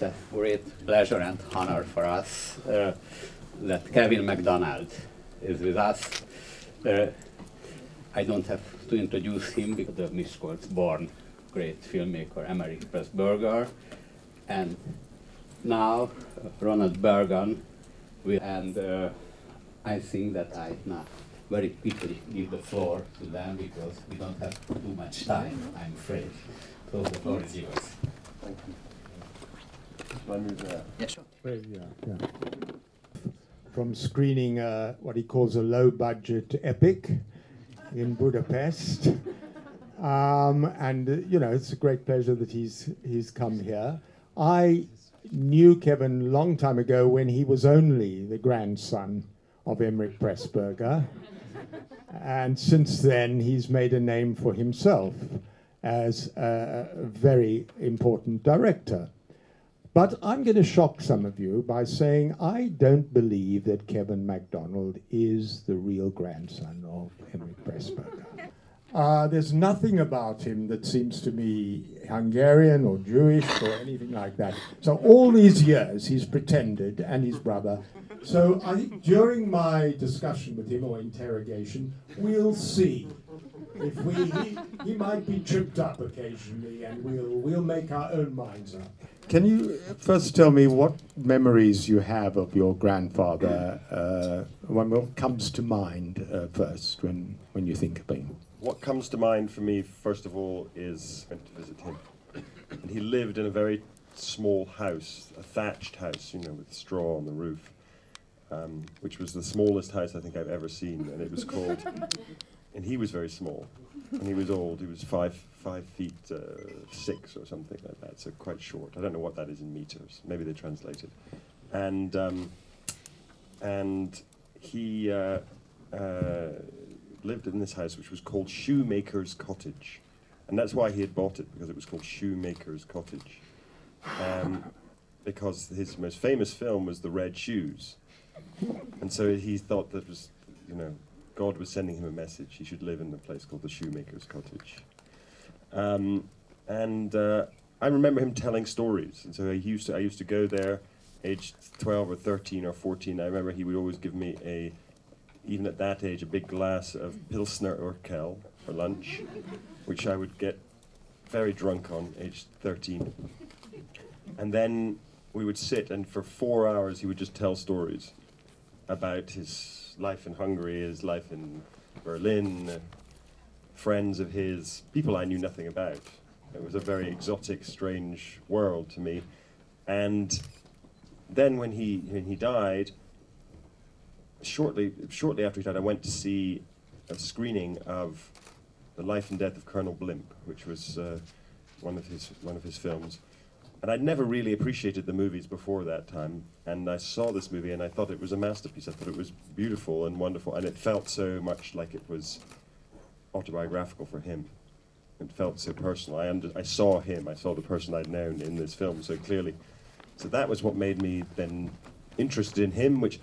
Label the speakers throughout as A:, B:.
A: It's a great pleasure and honor for us that Kevin Macdonald is with us. I don't have to introduce him because of Miskolc born great filmmaker Emerick Pressburger, and now Ronald Bergan and I think that I now very quickly give the floor to them because we don't have too much time, I'm afraid. So the floor is yours.
B: Thank you. Shall I move there?
A: Yeah, sure.
C: Yeah. From screening what he calls a low-budget epic in Budapest. And you know, it's a great pleasure that he's come here. I knew Kevin a long time ago when he was only the grandson of Emerick Pressburger. And since then, he's made a name for himself as a very important director. But I'm going to shock some of you by saying I don't believe that Kevin Macdonald is the real grandson of Emerick Pressburger. There's nothing about him that seems to me Hungarian or Jewish or anything like that. So all these years he's pretended, and his brother. So I think during my discussion with him or interrogation, we'll see. If he might be tripped up occasionally, and we'll make our own minds up. Can you first tell me what memories you have of your grandfather? What comes to mind first when you think of him?
B: What comes to mind for me, first of all, is I went to visit him. And he lived in a very small house, a thatched house, you know, with straw on the roof, which was the smallest house I think I've ever seen. And it was called, and he was very small, and he was old. He was 5 feet 6 or something like that, so quite short. I don't know what that is in meters. Maybe they translate it. And he lived in this house which was called Shoemaker's Cottage, and that's why he had bought it, because it was called Shoemaker's Cottage, because his most famous film was The Red Shoes, and so he thought that was, you know, God was sending him a message. He should live in a place called the Shoemaker's Cottage. I remember him telling stories, and so I used to go there, aged 12 or 13 or 14. I remember he would always give me even at that age, a big glass of Pilsner Urquell for lunch, which I would get very drunk on, aged 13. And then we would sit, and for 4 hours he would just tell stories about his life in Hungary, his life in Berlin, friends of his, people I knew nothing about. It was a very exotic, strange world to me. And then when he died, shortly after he died, I went to see a screening of The Life and Death of Colonel Blimp, which was one of his films. And I'd never really appreciated the movies before that time, and I saw this movie and I thought it was a masterpiece. I thought it was beautiful and wonderful, and it felt so much like it was autobiographical for him. It felt so personal. I saw him, I saw the person I'd known in this film so clearly. So that was what made me then interested in him, which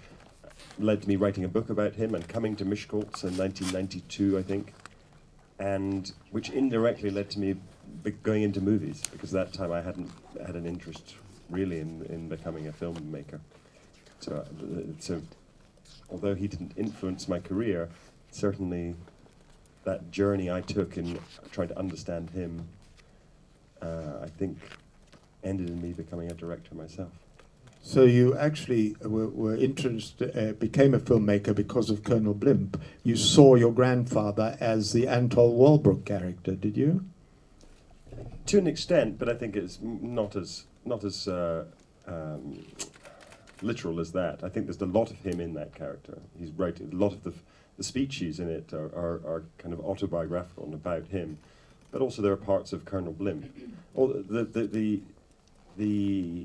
B: led to me writing a book about him and coming to Miskolc in 1992, I think, and which indirectly led to me going into movies, because that time I hadn't had an interest really in becoming a filmmaker. So although he didn't influence my career, certainly that journey I took in trying to understand him, I think, ended in me becoming a director myself.
C: So you actually were interested, became a filmmaker because of Colonel Blimp. You saw your grandfather as the Anatole Walbrook character, did you?
B: To an extent, but I think it's not as literal as that. I think there's a lot of him in that character. He's writing a lot of the speeches in it are kind of autobiographical and about him, but also there are parts of Colonel Blimp. The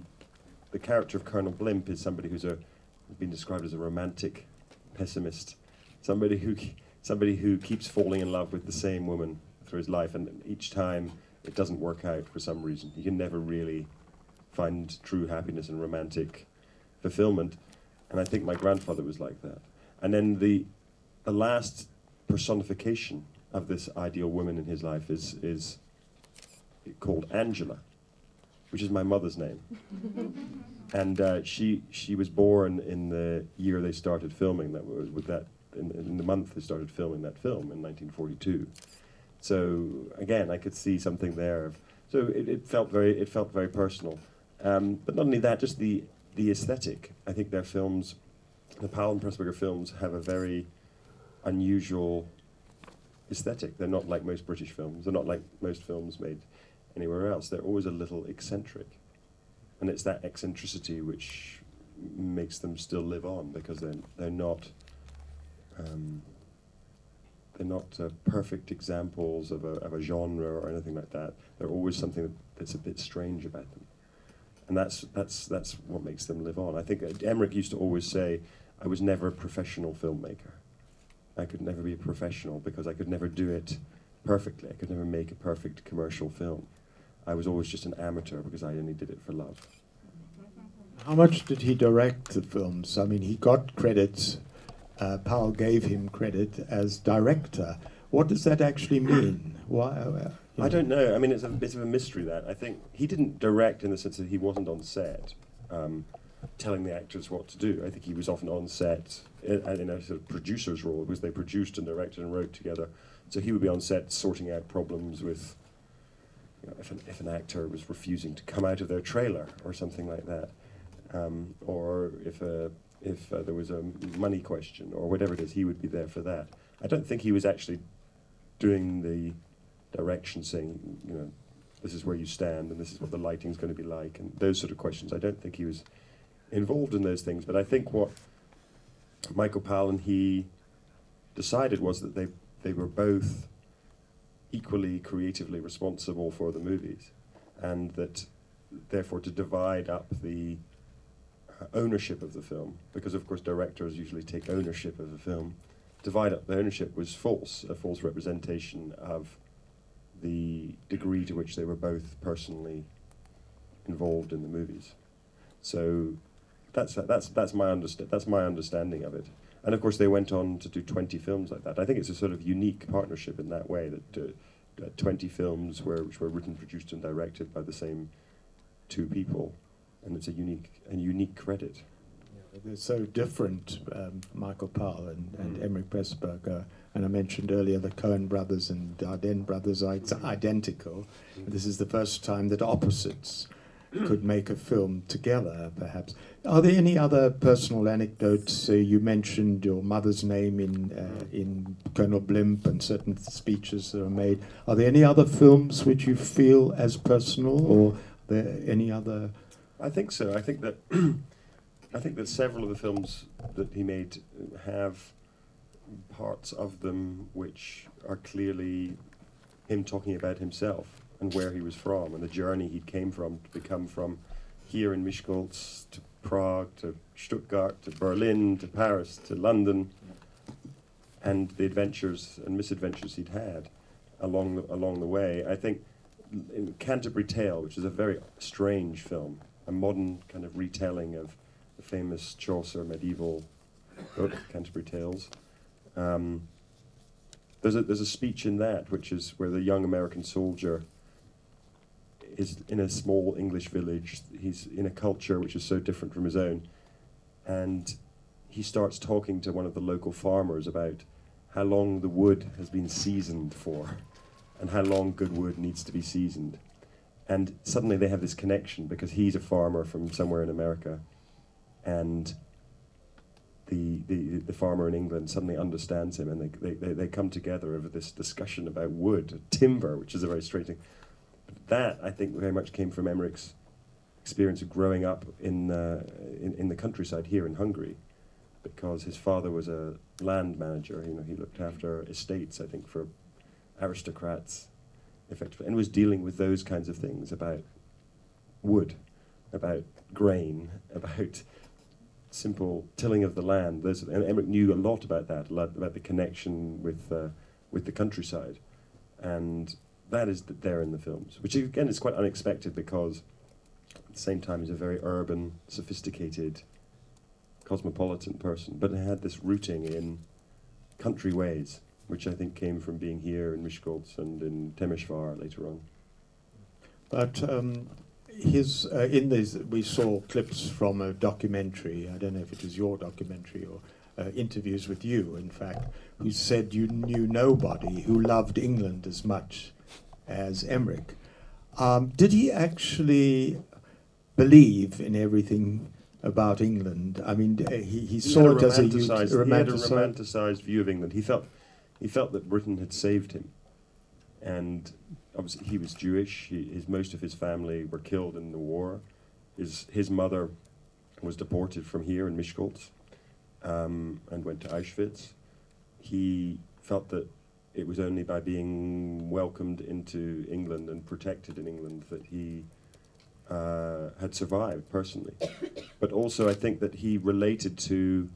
B: character of Colonel Blimp is somebody who's been described as a romantic pessimist, somebody who keeps falling in love with the same woman through his life, and each time it doesn't work out for some reason. He can never really find true happiness and romantic fulfillment, and I think my grandfather was like that. And then the last personification of this ideal woman in his life is called Angela. which is my mother's name. And she was born in the year they started filming. That was with that in the month they started filming that film in 1942. So again, I could see something there. So it felt very personal. But not only that, just the aesthetic. I think their films, the Powell and Pressburger films, have a very unusual aesthetic. They're not like most British films. They're not like most films made anywhere else. They're always a little eccentric. And it's that eccentricity which makes them still live on, because they're not perfect examples of a genre or anything like that. They're always something that's a bit strange about them, and that's what makes them live on. I think Emmerich used to always say, "I was never a professional filmmaker. I could never be a professional because I could never do it perfectly. I could never make a perfect commercial film. I was always just an amateur because I only did it for love."
C: How much did he direct the films? I mean, he got credits. Powell gave him credit as director. What does that actually mean? Why?
B: I don't know. I mean, it's a bit of a mystery, that. I think he didn't direct in the sense that he wasn't on set telling the actors what to do. I think he was often on set in a sort of producer's role, because they produced and directed and wrote together. So he would be on set sorting out problems with, you know, if an actor was refusing to come out of their trailer or something like that, or if there was a money question or whatever it is, he would be there for that. I don't think he was actually doing the direction, saying, you know, this is where you stand and this is what the lighting's going to be like and those sort of questions. I don't think he was involved in those things. But I think what Michael Powell and he decided was that they were both equally creatively responsible for the movies, and that therefore to divide up the ownership of the film, because of course directors usually take ownership of the film, divide up the ownership was false, a false representation of the degree to which they were both personally involved in the movies. So that's my understanding of it. And of course they went on to do 20 films like that. I think it's a sort of unique partnership in that way, that 20 films which were written, produced and directed by the same two people. And it's a unique credit.
C: Yeah, they're so different, Michael Powell and Emmerich Pressburger. And I mentioned earlier the Coen brothers and Dardenne brothers are identical. This is the first time that opposites could make a film together, perhaps. Are there any other personal anecdotes? You mentioned your mother's name in Colonel Blimp and certain speeches that are made. Are there any other films which you feel as personal, or are there any other?
B: I think so. I think that several of the films that he made have parts of them which are clearly him talking about himself and where he was from and the journey he came from to become from here in Miskolc to Prague to Stuttgart to Berlin to Paris to London, and the adventures and misadventures he'd had along the way. I think in Canterbury Tale, which is a very strange film, a modern kind of retelling of the famous Chaucer medieval book, Canterbury Tales. There's a speech in that which is where the young American soldier is in a small English village. He's in a culture which is so different from his own, and he starts talking to one of the local farmers about how long the wood has been seasoned for and how long good wood needs to be seasoned. And suddenly they have this connection because he's a farmer from somewhere in America, and the farmer in England suddenly understands him, and they come together over this discussion about wood, timber, which is a very strange thing. But that, I think, very much came from Emmerich's experience of growing up in the countryside here in Hungary, because his father was a land manager. You know, he looked after estates, I think, for aristocrats, effectively, and was dealing with those kinds of things about wood, about grain, about simple tilling of the land. And Emmerich knew a lot about that, about the connection with the countryside, and that is there in the films, which again is quite unexpected because at the same time he's a very urban, sophisticated, cosmopolitan person, but it had this rooting in country ways, which I think came from being here in Miskolc and in Temesvar later on.
C: But in this, we saw clips from a documentary. I don't know if it was your documentary or interviews with you, in fact, who said you knew nobody who loved England as much as Emmerich. Did he actually believe in everything about England? I mean, he saw it as a
B: romanticized view of England. He felt that Britain had saved him, and obviously he was Jewish. Most of his family were killed in the war. His mother was deported from here in Miskolc, and went to Auschwitz. He felt that it was only by being welcomed into England and protected in England that he had survived personally. But also I think that he related to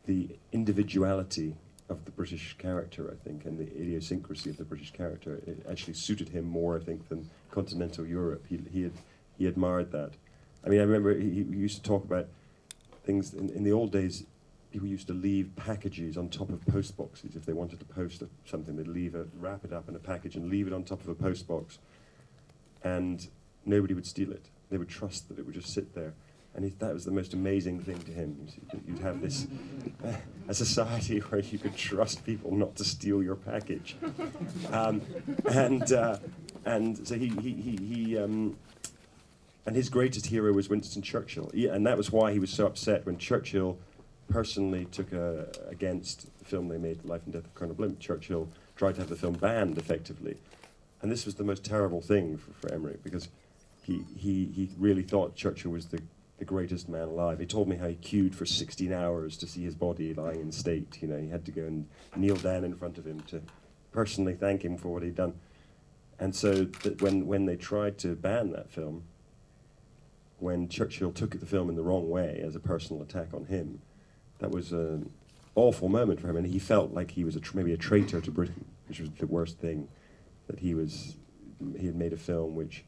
B: the individuality of the British character, I think, and the idiosyncrasy of the British character. It actually suited him more, I think, than continental Europe. He admired that. I mean, I remember he used to talk about things in the old days. People used to leave packages on top of post boxes. If they wanted to post something, they'd wrap it up in a package and leave it on top of a post box, and nobody would steal it. They would trust that it would just sit there. And that was the most amazing thing to him. You'd have this a society where you could trust people not to steal your package, and so and his greatest hero was Winston Churchill, and that was why he was so upset when Churchill personally took against the film they made, The Life and Death of Colonel Blimp. Churchill tried to have the film banned effectively, and this was the most terrible thing for Emmerich, because he really thought Churchill was the greatest man alive. He told me how he queued for 16 hours to see his body lying in state. You know, he had to go and kneel down in front of him to personally thank him for what he'd done. And so that when they tried to ban that film, when Churchill took the film in the wrong way as a personal attack on him, that was an awful moment for him, and he felt like he was maybe a traitor to Britain, which was the worst thing, that he had made a film which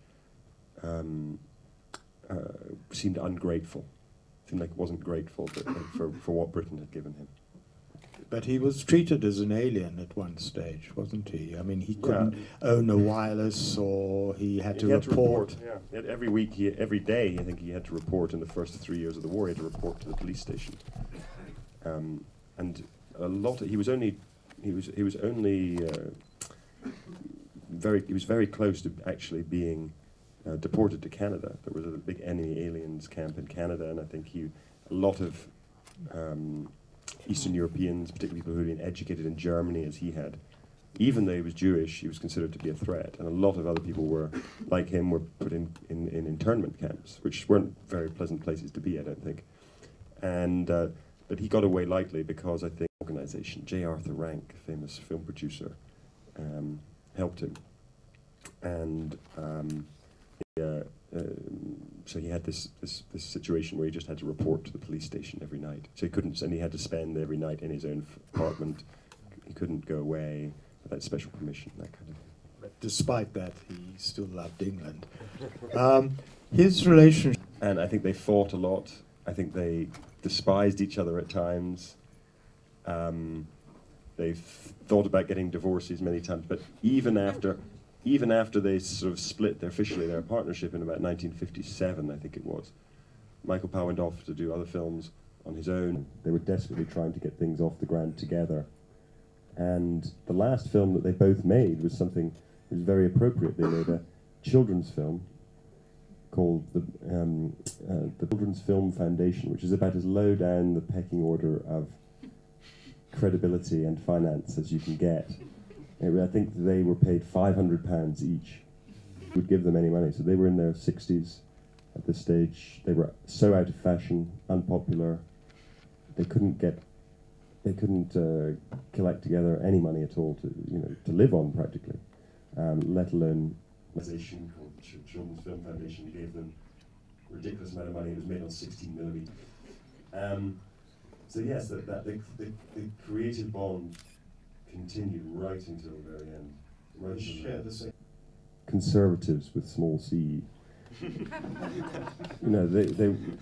B: seemed ungrateful, seemed like it wasn't grateful for what Britain had given him.
C: But he was treated as an alien at one stage, wasn't he? I mean, he couldn't own a wireless, or he had to report.
B: Yeah, every week, every day, I think he had to report. In the first 3 years of the war, he had to report to the police station. And a lot. He was very close to actually being deported to Canada. There was a big enemy aliens camp in Canada, and I think a lot of Eastern Europeans, particularly people who had been educated in Germany as he had, even though he was Jewish, he was considered to be a threat. And a lot of other people were, like him, were put in internment camps, which weren't very pleasant places to be, I don't think. And but he got away lightly because I think organization, J. Arthur Rank, a famous film producer, helped him. And so he had this situation where he just had to report to the police station every night. So he couldn't, and he had to spend every night in his own apartment. He couldn't go away without special permission, that kind of thing.
C: But despite that, he still loved England. His relationship...
B: And I think they fought a lot. I think they despised each other at times. They thought about getting divorces many times, but even after they sort of split officially their partnership in about 1957, I think it was, Michael Powell went off to do other films on his own. They were desperately trying to get things off the ground together. And the last film that they both made was something that was very appropriate. They made a children's film called the Children's Film Foundation, which is about as low down the pecking order of credibility and finance as you can get. I think they were paid £500 each. Would give them any money. So they were in their 60s at this stage. They were so out of fashion, unpopular. They couldn't collect together any money at all to live on practically, let alone. An organization called Children's Film Foundation gave them a ridiculous amount of money. It was made on 16mm. So yes, the creative bond continued right until the very end. Right share the same. Conservatives with small c.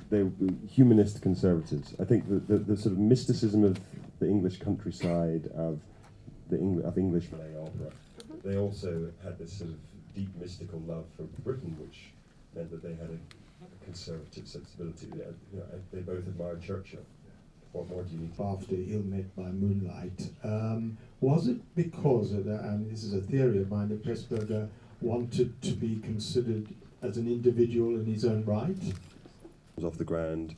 B: They humanist conservatives. I think the sort of mysticism of the English countryside of English ballet opera. They also had this sort of deep mystical love for Britain, which meant that they had a conservative sensibility. They both admired Churchill. What more do you need?
C: After Ill Met by Moonlight, was it because, and this is a theory of mine, that Pressburger wanted to be considered as an individual in his own right?
B: Was off the ground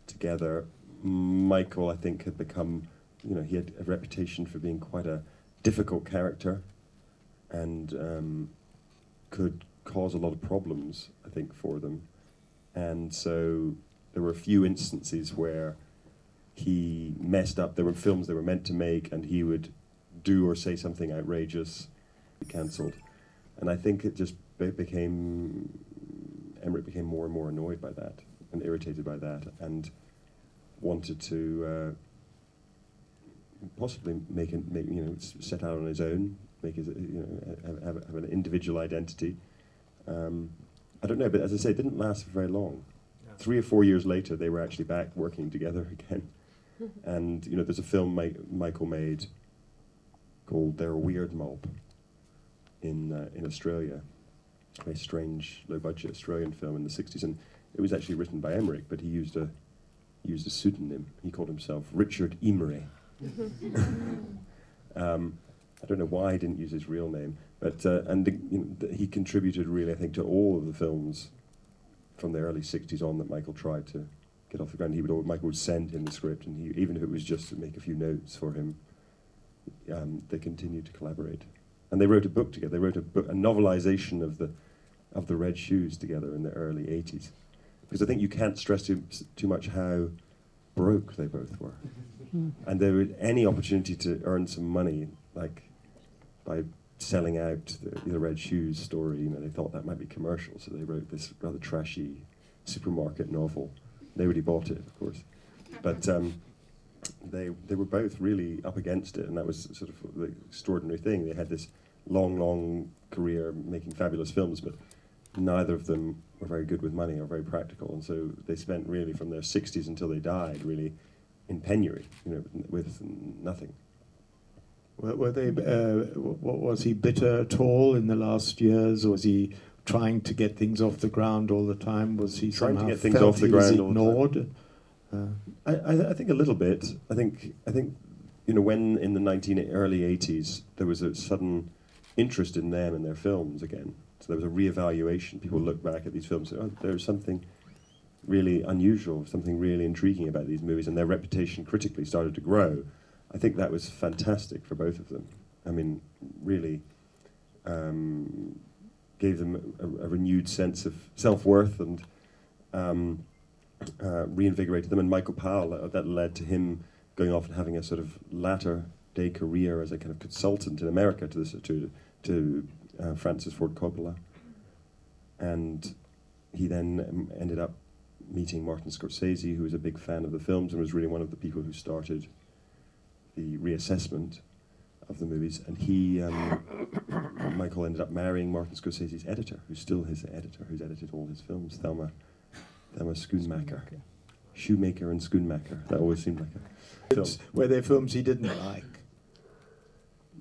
B: together. Michael, I think, had become, he had a reputation for being quite a difficult character, and could cause a lot of problems, I think, for them. And so there were a few instances where he messed up. There were films they were meant to make, and he would do or say something outrageous, cancelled. And I think it just Emmerich became more and more annoyed by that, and irritated by that, and wanted to possibly set out on his own, make his, have an individual identity. I don't know, but as I say, it didn't last for very long. Yeah. 3 or 4 years later, they were actually back working together again. And there's a film Michael made called They're a Weird Mob in Australia, a very strange, low-budget Australian film in the 60s, and it was actually written by Emmerich, but he used a pseudonym. He called himself Richard Imre. I don't know why he didn't use his real name, but he contributed really, I think, to all of the films from the early 60s on that Michael tried to get off the ground. Michael would send him the script, and even if it was just to make a few notes for him, they continued to collaborate. And they wrote a book together. They wrote a novelization of the Red Shoes together in the early 80s. Because I think you can't stress too much how broke they both were. And there was any opportunity to earn some money, like by selling out the Red Shoes story, they thought that might be commercial, so they wrote this rather trashy supermarket novel. Nobody bought it, of course. But they were both really up against it, and that was sort of the extraordinary thing. They had this long career making fabulous films, but neither of them were very good with money or very practical, and so they spent really from their 60s until they died really in penury, with nothing.
D: Were they? Was he bitter at all in the last years, or was he trying to get things off the ground all the time? Was he
B: trying to get things
D: felt
B: off the
D: he was
B: ground
D: ignored?
B: I think a little bit. I think when in the early 80s there was a sudden interest in them and their films again. So there was a reevaluation. People look back at these films and say, oh, there's something really unusual, something really intriguing about these movies, and their reputation critically started to grow. I think that was fantastic for both of them. I mean, really gave them a renewed sense of self-worth, and reinvigorated them. And Michael Powell, that led to him going off and having a sort of latter-day career as a kind of consultant in America to Francis Ford Coppola. And he then ended up meeting Martin Scorsese, who was a big fan of the films and was really one of the people who started the reassessment of the movies. And he, Michael, ended up marrying Martin Scorsese's editor, who's still his editor, who's edited all his films, Thelma Schoonmaker. Shoemaker and Schoonmaker. That always seemed like a film.
D: Were there films he didn't like?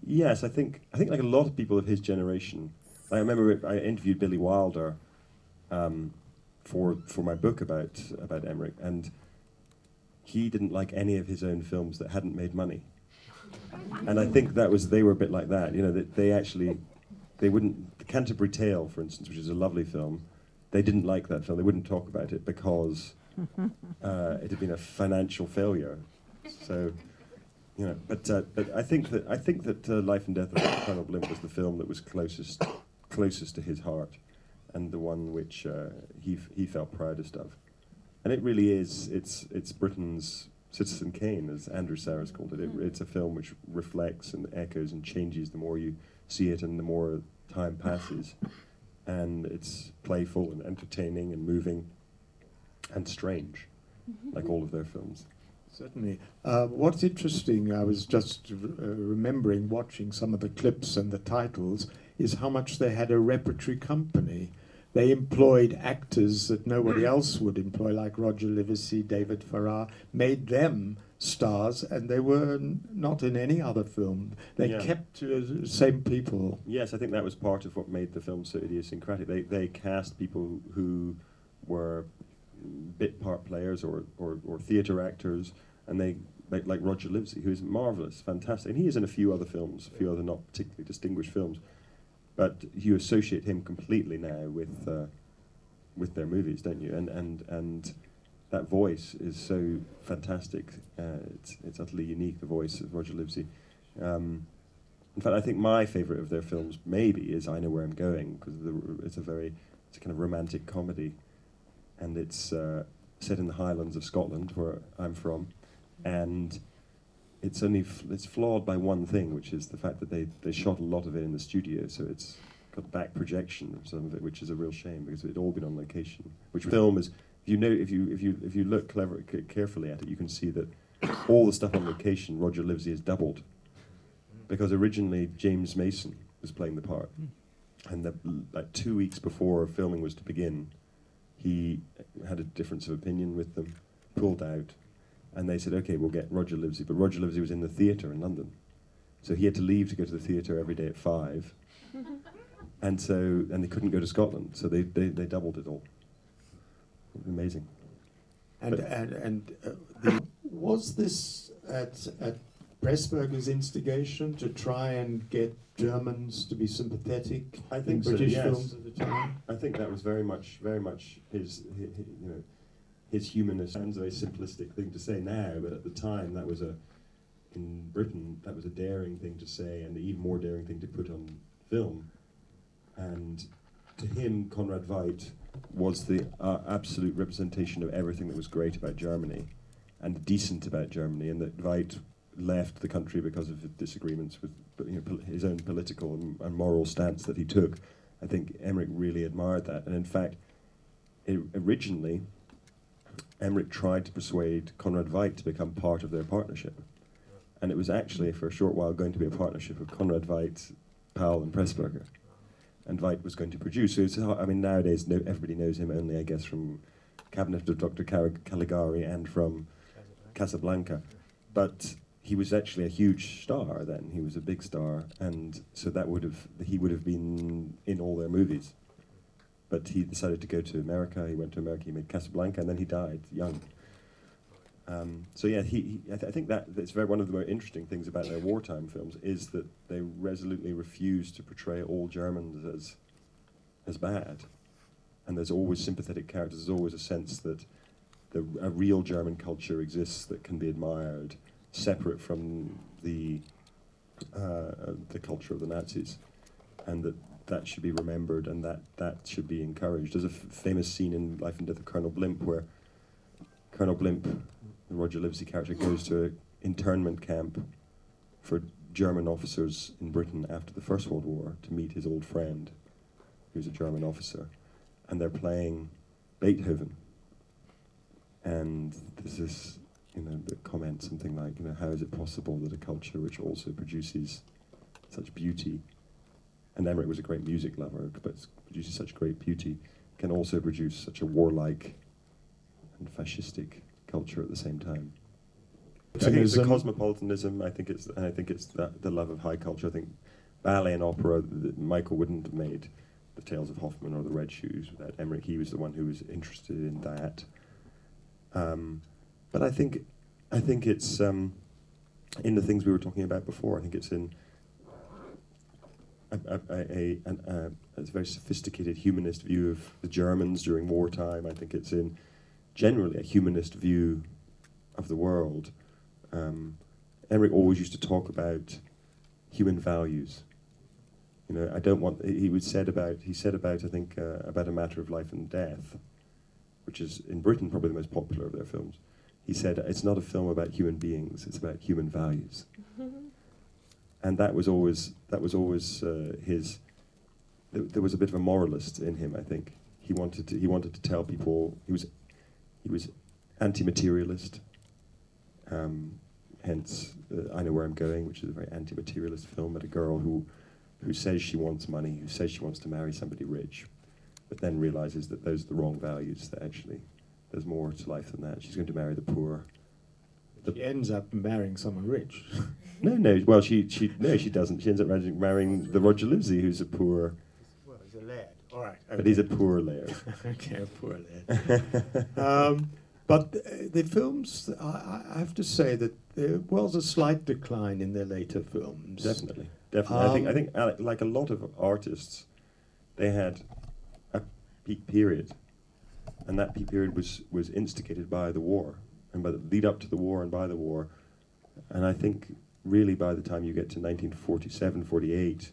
B: Yes, I think like a lot of people of his generation. I remember I interviewed Billy Wilder for my book about Emmerich, and he didn't like any of his own films that hadn't made money. And I think they were a bit like that. They wouldn't. The Canterbury Tale, for instance, which is a lovely film, they didn't like that film. They wouldn't talk about it because it had been a financial failure. So, but I think that Life and Death of Colonel Blimp was the film that was closest to his heart, and the one which he felt proudest of. And it really is. It's Britain's Citizen Kane, as Andrew Sayers called it. It's a film which reflects and echoes and changes the more you see it and the more time passes. And it's playful and entertaining and moving and strange, like all of their films.
D: Certainly. What's interesting, I was just remembering watching some of the clips and the titles, is how much they had a repertory company. They employed actors that nobody else would employ, like Roger Livesey, David Farrar, made them stars, and they were not in any other film. They kept the same people.
B: Yes, I think that was part of what made the film so idiosyncratic. They cast people who were bit part players or theatre actors, and they like Roger Livesey, who is marvellous, fantastic, and he is in a few other films, a few other not particularly distinguished films, but you associate him completely now with their movies, don't you? And that voice is so fantastic. It's utterly unique, the voice of Roger Livesey. In fact, I think my favourite of their films maybe is I Know Where I'm Going, because it's a kind of romantic comedy, and it's set in the Highlands of Scotland, where I'm from, and it's flawed by one thing, which is the fact that they shot a lot of it in the studio, so it's got back projection of some of it, which is a real shame because it had all been on location. Which film is, if you look carefully at it, you can see that all the stuff on location Roger Livesey has doubled, because originally James Mason was playing the part, and like 2 weeks before filming was to begin, he had a difference of opinion with them, pulled out, and they said, okay, we'll get Roger Livesey, but Roger Livesey was in the theatre in London, so he had to leave to go to the theatre every day at 5, and they couldn't go to Scotland, so they doubled it all. Amazing.
D: Was this at Pressburger's instigation to try and get Germans to be sympathetic in British films at the time?
B: I think that was very much his humanist. Sounds a very simplistic thing to say now, but at the time in Britain that was a daring thing to say, and an even more daring thing to put on film. And to him, Conrad Veidt was the absolute representation of everything that was great about Germany and decent about Germany, and that Veidt left the country because of disagreements with his own political and moral stance that he took. I think Emmerich really admired that, and in fact, originally, Emmerich tried to persuade Conrad Veidt to become part of their partnership, and it was actually for a short while going to be a partnership of Conrad Veidt, Powell, and Pressburger. And Veidt was going to produce. So nowadays everybody knows him only, I guess, from Cabinet of Dr. Caligari and from Casablanca. But he was actually a huge star then. He was a big star, and so he would have been in all their movies. But he decided to go to America. He went to America. He made Casablanca, and then he died young. I think that's one of the more interesting things about their wartime films is that they resolutely refuse to portray all Germans as bad, and there's always sympathetic characters. There's always a sense that a real German culture exists that can be admired, separate from the culture of the Nazis, and that should be remembered, and that should be encouraged. There's a famous scene in Life and Death of Colonel Blimp where Colonel Blimp, the Roger Livesey character, goes to an internment camp for German officers in Britain after the First World War to meet his old friend, who's a German officer, and they're playing Beethoven. And there's this, the comment something like, how is it possible that a culture which also produces such beauty, and Emmerich was a great music lover, but produces such great beauty, can also produce such a warlike and fascistic culture at the same time. I think it's the cosmopolitanism. I think it's the love of high culture. I think ballet and opera. Michael wouldn't have made the Tales of Hoffmann or the Red Shoes without Emmerich. He was the one who was interested in that. But I think it's in the things we were talking about before. I think it's in a very sophisticated humanist view of the Germans during wartime. I think it's in generally a humanist view of the world. Emmerich always used to talk about human values. I don't want. He said about I think about A Matter of Life and Death, which is in Britain probably the most popular of their films. He said it's not a film about human beings; it's about human values. And that was always his. There was a bit of a moralist in him. I think he wanted to tell people he was anti-materialist. Hence, I Know Where I'm Going, which is a very anti-materialist film about a girl who says she wants money, who says she wants to marry somebody rich, but then realizes that those are the wrong values, that actually there's more to life than that. She's going to marry the poor
D: She ends up marrying someone rich.
B: No. Well, she doesn't. She ends up marrying the Roger Livesey, who's a poor.
D: Well, he's a lad. All right. Okay.
B: But he's a poor laird.
D: Okay, a poor lad. But the films, I have to say that there was a slight decline in their later films.
B: Definitely. I think like a lot of artists, they had a peak period, and that peak period was instigated by the war, and by the lead up to the war and by the war. And I think really by the time you get to 1947, 48,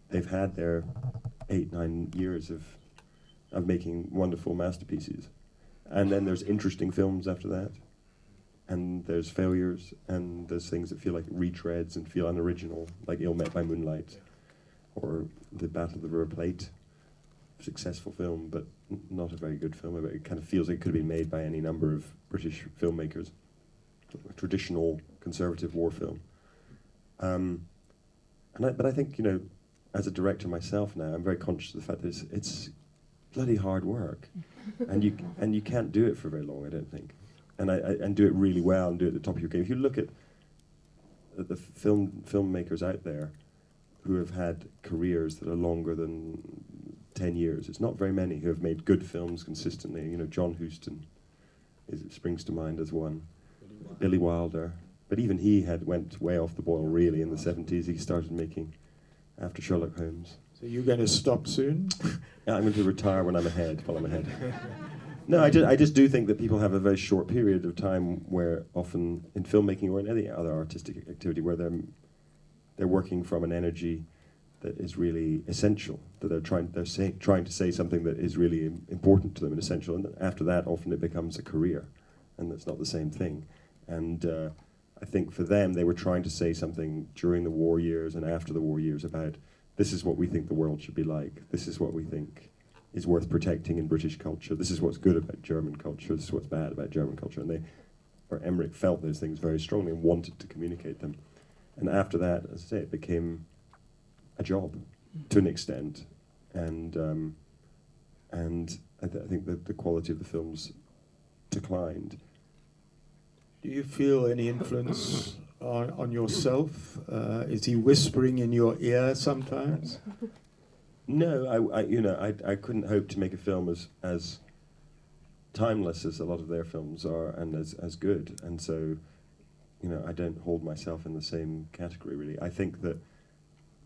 B: they've had their 8-9 years of making wonderful masterpieces. And then there's interesting films after that, and there's failures, and there's things that feel like retreads and feel unoriginal, like Ill Met by Moonlight, or The Battle of the River Plate. Successful film, but not a very good film. It kind of feels like it could have been made by any number of British filmmakers. A traditional conservative war film. But I think, you know, as a director myself now, I'm very conscious of the fact that it's bloody hard work, and you can't do it for very long, I don't think, and do it really well and do it at the top of your game. If you look at the filmmakers out there who have had careers that are longer than 10 years, it's not very many who have made good films consistently. You know, John Huston springs to mind as one. Billy Wilder, but even he went way off the boil really in the 70s. He started making after Sherlock Holmes.
D: So you're going to stop soon?
B: Yeah, I'm going to retire when I'm ahead, while I'm ahead. No, I just do think that people have a very short period of time where often in filmmaking or in any other artistic activity where they're working from an energy that is really essential, that they're trying to say something that is really important to them and essential, and after that often it becomes a career, and that's not the same thing. And I think for them, they were trying to say something during the war years and after the war years about this is what we think the world should be like. This is what we think is worth protecting in British culture. This is what's good about German culture. This is what's bad about German culture. And Emmerich felt those things very strongly and wanted to communicate them. And after that, as I say, it became a job to an extent. And I think that the quality of the films declined.
D: Do you feel any influence on yourself? Is he whispering in your ear sometimes?
B: No, I couldn't hope to make a film as timeless as a lot of their films are, and as good. And so, you know, I don't hold myself in the same category really. I think that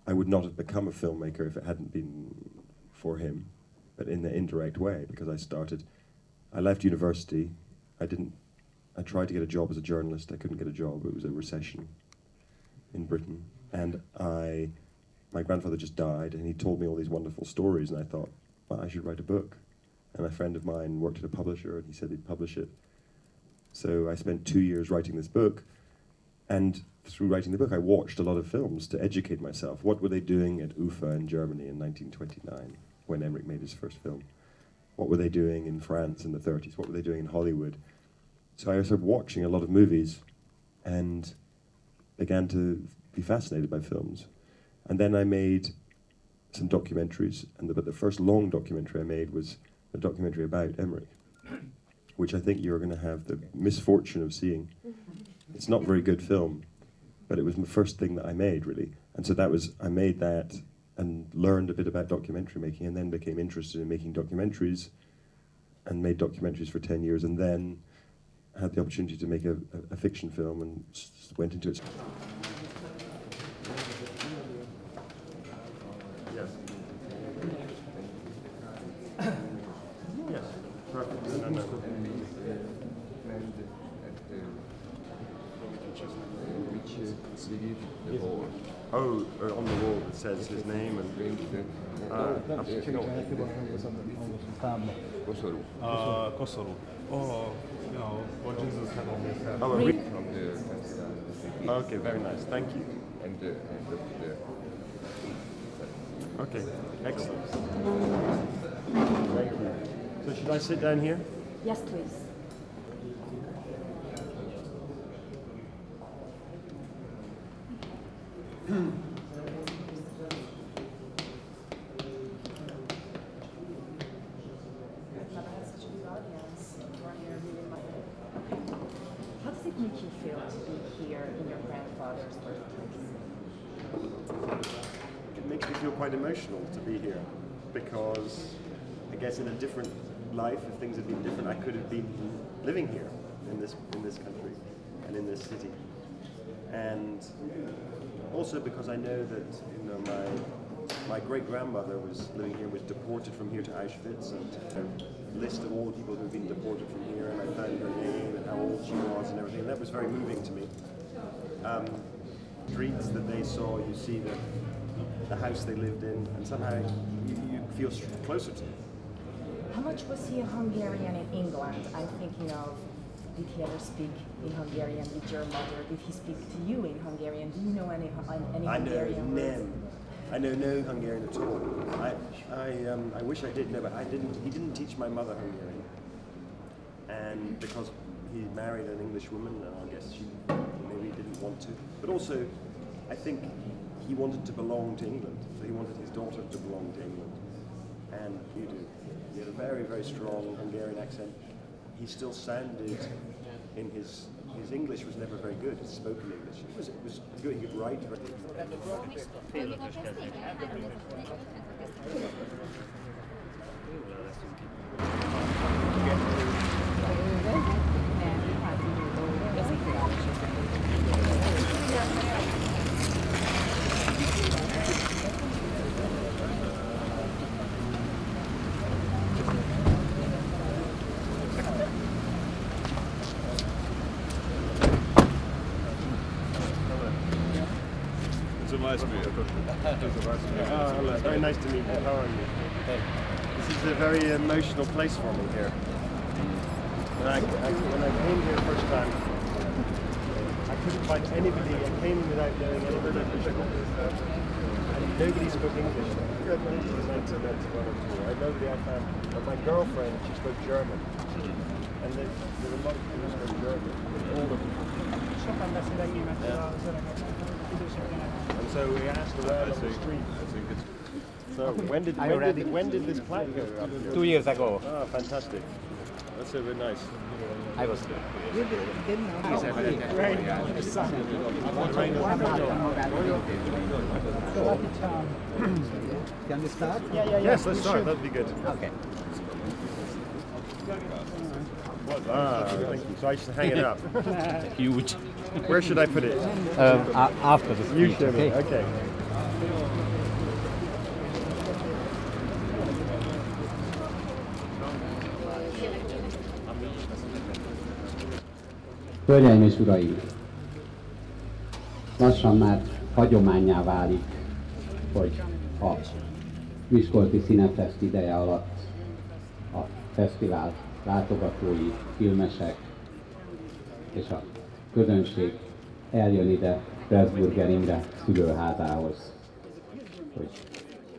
B: I would not have become a filmmaker if it hadn't been for him, but in the indirect way, because I left university. I tried to get a job as a journalist. I couldn't get a job. It was a recession in Britain. And my grandfather just died, and he told me all these wonderful stories, and I thought, well, I should write a book. And a friend of mine worked at a publisher, and he said he'd publish it. So I spent 2 years writing this book, and through writing the book, I watched a lot of films to educate myself. What were they doing at Ufa in Germany in 1929, when Emmerich made his first film? What were they doing in France in the 30s? What were they doing in Hollywood? So I started watching a lot of movies and began to be fascinated by films. And then I made some documentaries, but the first long documentary I made was a documentary about Emmerich, which I think you're going to have the misfortune of seeing. It's not a very good film, but it was the first thing that I made, really. And so I made that and learned a bit about documentary making, and then became interested in making documentaries, and made documentaries for 10 years, and then had the opportunity to make a fiction film and went into it. Yes. Yes. Perfect. No. Oh, on the wall it says his name and
E: Kosoru. Oh, you know, what Jesus had on his head.
B: Oh, okay, very nice. Thank you. Okay, excellent. Thank you. So should I sit down here?
F: Yes, please. How does he make you feel to be here in your grandfather's birthplace?
B: It makes me feel quite emotional to be here, because I guess in a different life, if things had been different, I could have been living here in this country and in this city. And also because I know that my great-grandmother was living here, was deported from here to Auschwitz, and a list of all the people who've been deported from here, and I found her name and how old she was and everything, and that was very moving to me. Streets that they saw, you see the house they lived in, and somehow you feel closer to them.
F: How much was he a Hungarian in England? I'm thinking of, did he ever speak in Hungarian with your mother? Did he speak to you in Hungarian? Do you know any Hungarian words?
B: I know no Hungarian at all. I wish I did know, but he didn't teach my mother Hungarian, and because he married an English woman, and I guess she maybe didn't want to. But also, I think he wanted to belong to England, so he wanted his daughter to belong to England, and you do. He had a very, very strong Hungarian accent. He still sounded in his English was never very good. His spoken English. It was good. He could write. Hello. Very nice to meet you. How are you? This is a very emotional place for me here. When I came here the first time, I couldn't find anybody. I came without knowing anybody. And nobody spoke English. Nobody I found. But my girlfriend, she spoke German. And there were a lot of people who spoke German. All of them. And so we asked around on the street. So when did this plaque go up here?
A: 2 years ago.
B: Oh, fantastic. That's so very nice.
A: I was Can we start?
B: Yes, let's start. That'd be good.
A: Okay.
B: Thank you. So I should hang it up.
A: Huge.
B: Where should I put it?
A: After the speech.
B: You show me. Okay.
A: Hölgyeim és uraim! Lassan már hagyománnyá válik, hogy a miskolci CineFest ideje alatt a fesztivál látogatói, filmesek és a közönség eljön ide Pressburger Imre szülőházához, hogy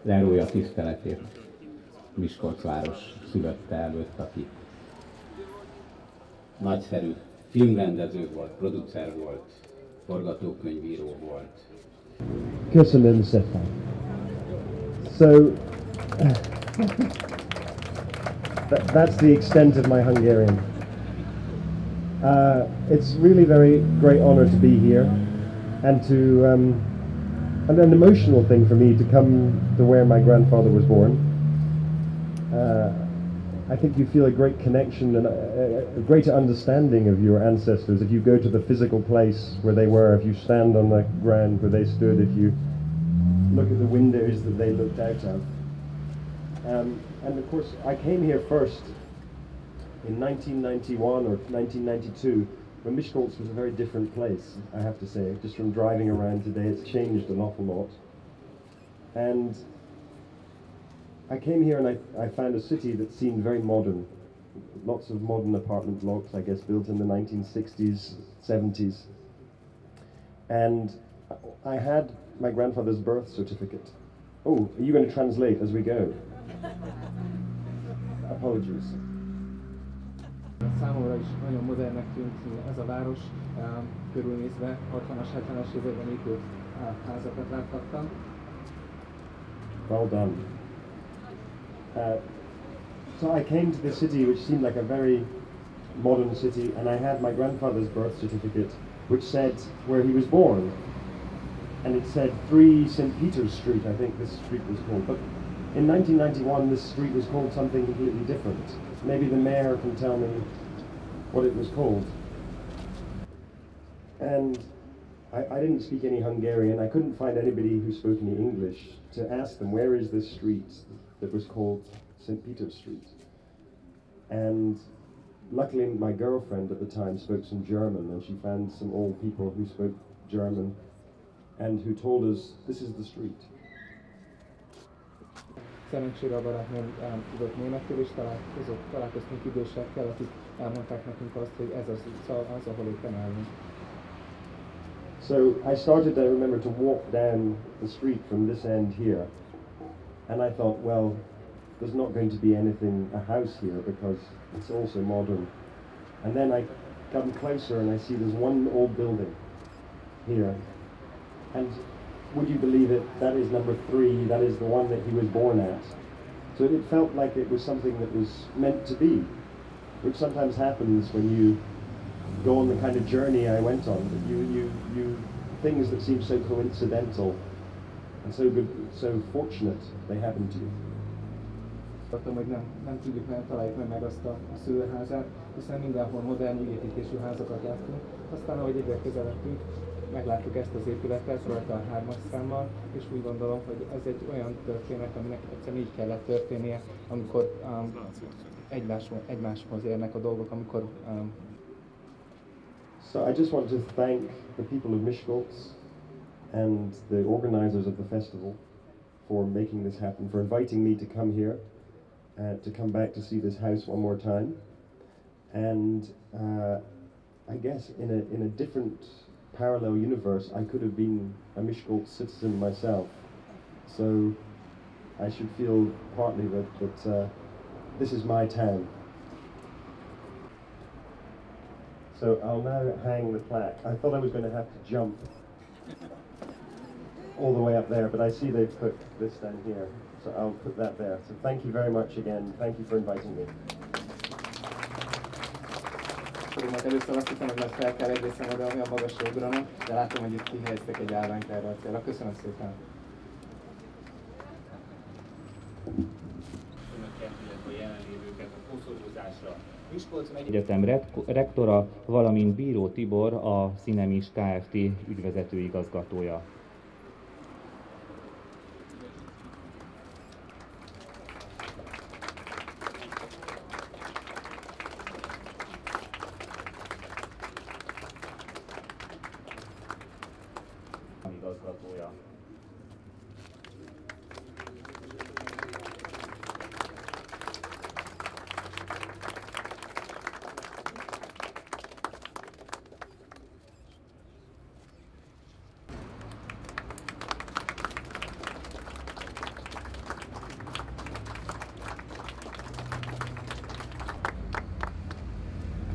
A: lerújja tiszteletét Miskolc város szülötte előtt, aki nagyszerű filmrendező volt, producer volt, forgatókönyvíró volt.
G: Köszönöm szépen. So that's the extent of my Hungarian. It's really very great honor to be here, and to an emotional thing for me to come to where my grandfather was born. I think you feel a great connection and a greater understanding of your ancestors if you go to the physical place where they were, if you stand on the ground where they stood, if you look at the windows that they looked out of. And of course, I came here first in 1991 or 1992, when Miskolc was a very different place, I have to say. Just from driving around today, it's changed an awful lot. And I came here and I found a city that seemed very modern. Lots of modern apartment blocks, I guess, built in the 1960s, 70s. And I had my grandfather's birth certificate. Oh, are you going to translate as we go? Apologies.
H: Számomra is nagyon modernnek tűnt ez a város, körülnézve 60-as, 70-es években épült házakat láthattam.
G: Well done. So I came to the city which seemed like a very modern city, and I had my grandfather's birth certificate, which said where he was born. And it said 3 St. Peter's Street, I think this street was called. But in 1991, this street was called something completely different. Maybe the mayor can tell me what it was called. And I didn't speak any Hungarian. I couldn't find anybody who spoke any English to ask them, where is this street that was called St. Peter's Street? And luckily my girlfriend at the time spoke some German, and she found some old people who spoke German and who told us, this is the street.
H: Szerencsére a barátnőm tudott németül, és találkoztunk idősekkel, akik elmondták nekünk azt, hogy ez az utca az, ahol éppen állunk.
G: So I started, I remember, to walk down the street from this end here, and I thought, well, there's not going to be anything, a house here, because it's also modern. And then I come closer and I see there's one old building here. And would you believe it, that is number 3, that is the one that he was born at. So it felt like it was something that was meant to be, which sometimes happens when you go on the kind of journey I went on. You things that seem so coincidental and so good, so fortunate, they happen to you.
H: Tudtam, hogy nem tudjuk, nem találjuk meg azt a szülőházát, hiszen mindenhol modern építésű házakat láttunk. Aztán, ahogy egyre közeledtünk, megláttuk ezt az épületet rajta a 3-as számmal, és úgy gondolom, hogy ez egy olyan történet, aminek egyszerűen így kellett történnie, amikor egymáshoz érnek a dolgok, amikor
G: So I just want to thank the people of Miskolc and the organizers of the festival for making this happen, for inviting me to come here, to come back to see this house one more time. And I guess in a different parallel universe, I could have been a Miskolc citizen myself. So I should feel partly that this is my town. So I'll now hang the plaque. I thought I was going to have to jump all the way up there, but I see they've put this down here. So I'll put that there. So thank you very much again. Thank you for inviting me.
H: Először azt hittem, hogy majd fel kell egészen oda, olyan magasra ugranom, de látom, hogy itt kihelyeztek egy állványt erre a célra. Köszönöm szépen!
I: Egyetem rektora, valamint Bíró Tibor, a CineMis Kft. Ügyvezető igazgatója. Igazgatója.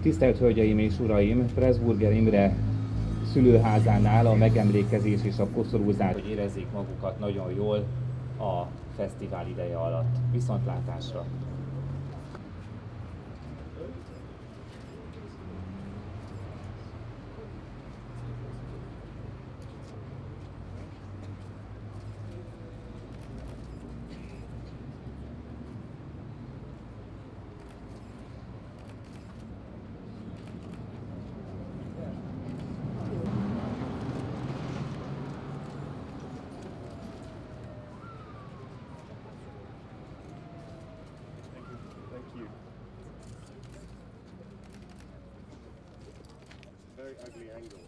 I: Tisztelt Hölgyeim és Uraim! Pressburger Imre szülőházánál a megemlékezés és a koszorúzás, hogy érezzék magukat nagyon jól a fesztivál ideje alatt. Viszontlátásra!
B: Very ugly angle.